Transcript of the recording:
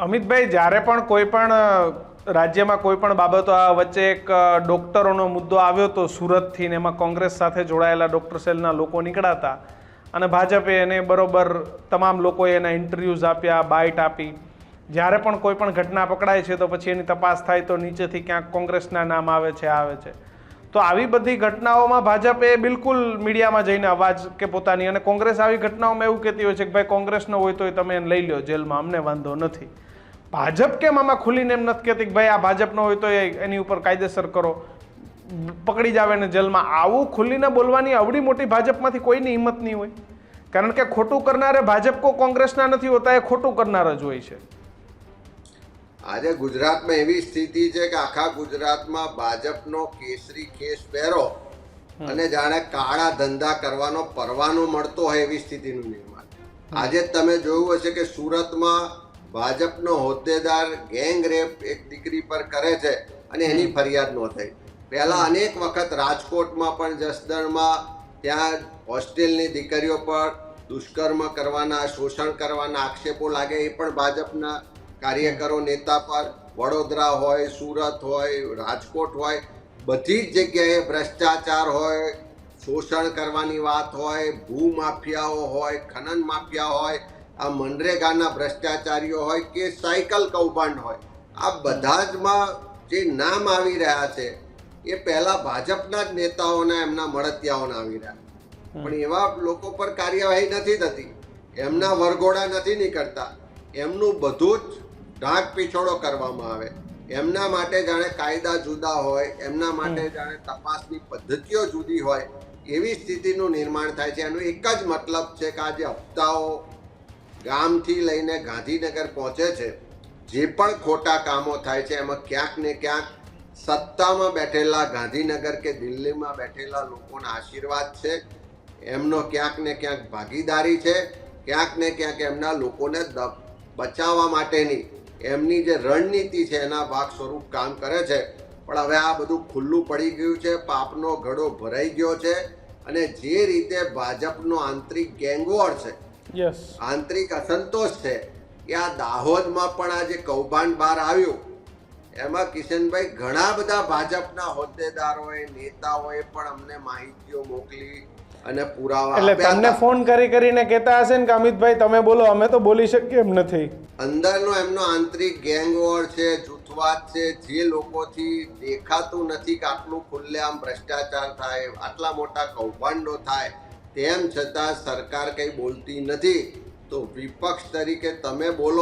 અમિતભાઈ, જ્યારે પણ કોઈ પણ રાજ્યમાં કોઈ પણ બાબતો આ વચ્ચે એક ડોક્ટરોનો મુદ્દો આવ્યો હતો સુરતથી ને એમાં કોંગ્રેસ સાથે જોડાયેલા ડોક્ટર સેલના લોકો નીકળ્યા હતા અને ભાજપે એને બરોબર તમામ લોકોએ એના ઇન્ટરવ્યૂઝ આપ્યા, બાઇટ આપી. જ્યારે પણ કોઈ પણ ઘટના પકડાય છે તો પછી એની તપાસ થાય તો નીચેથી ક્યાંક કોંગ્રેસના નામ આવે છે. તો આવી બધી ઘટનાઓમાં ભાજપે બિલકુલ મીડિયામાં જઈને અવાજ કે પોતાની, અને કોંગ્રેસ આવી ઘટનાઓમાં એવું કહેતી હોય છે કે ભાઈ કોંગ્રેસનો હોય તો તમે એને લઈ લો જેલમાં, અમને વાંધો નથી. ભાજપ કેમ આમાં ખુલીને એમ નથી કહેતી કે ભાઈ આ ભાજપનો હોય તો એની ઉપર કાયદેસર કરો, પકડી જાવ એને જેલમાં? આવું ખુલીને બોલવાની અવડી મોટી ભાજપમાંથી કોઈની હિંમત નહીં હોય, કારણ કે ખોટું કરનારે ભાજપ કો કોંગ્રેસના નથી હોતા, એ ખોટું કરનાર જ હોય છે. આજે ગુજરાતમાં એવી સ્થિતિ છે કે આખા ગુજરાતમાં ભાજપનો કેસરી ખેસ પહેરો અને જાણે કાળા ધંધા કરવાનો પરવાનો મળતો હોય એવી સ્થિતિનું નિર્માણ. આજે તમે જોયું હશે કે સુરતમાં ભાજપનો હોદ્દેદાર ગેંગ રેપ એક દીકરી પર કરે છે અને એની ફરિયાદ નોંધાઈ. પહેલા અનેક વખત રાજકોટમાં પણ જસદણમાં ત્યાં હોસ્ટેલની દીકરીઓ પર દુષ્કર્મ કરવાના, શોષણ કરવાના આક્ષેપો લાગે, એ પણ ભાજપના કાર્યકરો નેતા પર. વડોદરા હોય, સુરત હોય, રાજકોટ હોય, બધી જ જગ્યાએ ભ્રષ્ટાચાર હોય, શોષણ કરવાની વાત હોય, ભૂમાફિયાઓ હોય, ખનન માફિયા હોય, આ મનરેગાના ભ્રષ્ટાચારીઓ હોય કે સાયકલ કૌભાંડ હોય, આ બધા જમાં જે નામ આવી રહ્યા છે એ પહેલા ભાજપના જ નેતાઓના, એમના મળતિયાઓના આવી રહ્યા. પણ એવા લોકો પર કાર્યવાહી નથી થતી, એમના વરઘોડા નથી નીકળતા, એમનું બધું જ ઢાંક પીછોડો કરવામાં આવે. એમના માટે જાણે કાયદા જુદા હોય, એમના માટે જાણે તપાસની પદ્ધતિઓ જુદી હોય, એવી સ્થિતિનું નિર્માણ થાય છે. એનો એક જ મતલબ છે કે આજે હપ્તાઓ ગામથી લઈને ગાંધીનગર પહોંચે છે, જે પણ ખોટા કામો થાય છે એમાં ક્યાંક ને ક્યાંક સત્તામાં બેઠેલા ગાંધીનગર કે દિલ્હીમાં બેઠેલા લોકોના આશીર્વાદ છે, એમનો ક્યાંક ને ક્યાંક ભાગીદારી છે, ક્યાંક ને ક્યાંક એમના લોકોને બચાવવા માટેની એમની જે રણનીતિ છે એના ભાગ સ્વરૂપ કામ કરે છે. પણ હવે આ બધું ખુલ્લું પડી ગયું છે, પાપનો ઘડો ભરાઈ ગયો છે, અને જે રીતે ભાજપનો આંતરિક ગેંગવોર છે, આંતરિક અસંતોષ છે, કે આ દાહોદમાં પણ આ જે કૌભાંડ બહાર આવ્યું એમાં કિશનભાઈ ઘણા બધા ભાજપના હોદ્દેદારોએ, નેતાઓએ પણ અમને માહિતીઓ મોકલી અને પુરાવા એટલે તમને ફોન કરીને કહેતા હશે ને કે અમિતભાઈ તમે બોલો, અમે તો બોલી શકીએ એમ નથી. અંદરનો એમનો આંતરિક ગેંગવોર છે, જૂથવાદ છે, જે લોકોથી દેખાતું નથી કે આટલું ખુલ્લેઆમ ભ્રષ્ટાચાર થાય, આટલા મોટા કૌભાંડો થાય, તેમ છતાં સરકાર કંઈ બોલતી નથી. તો વિપક્ષ તરીકે તમે બોલો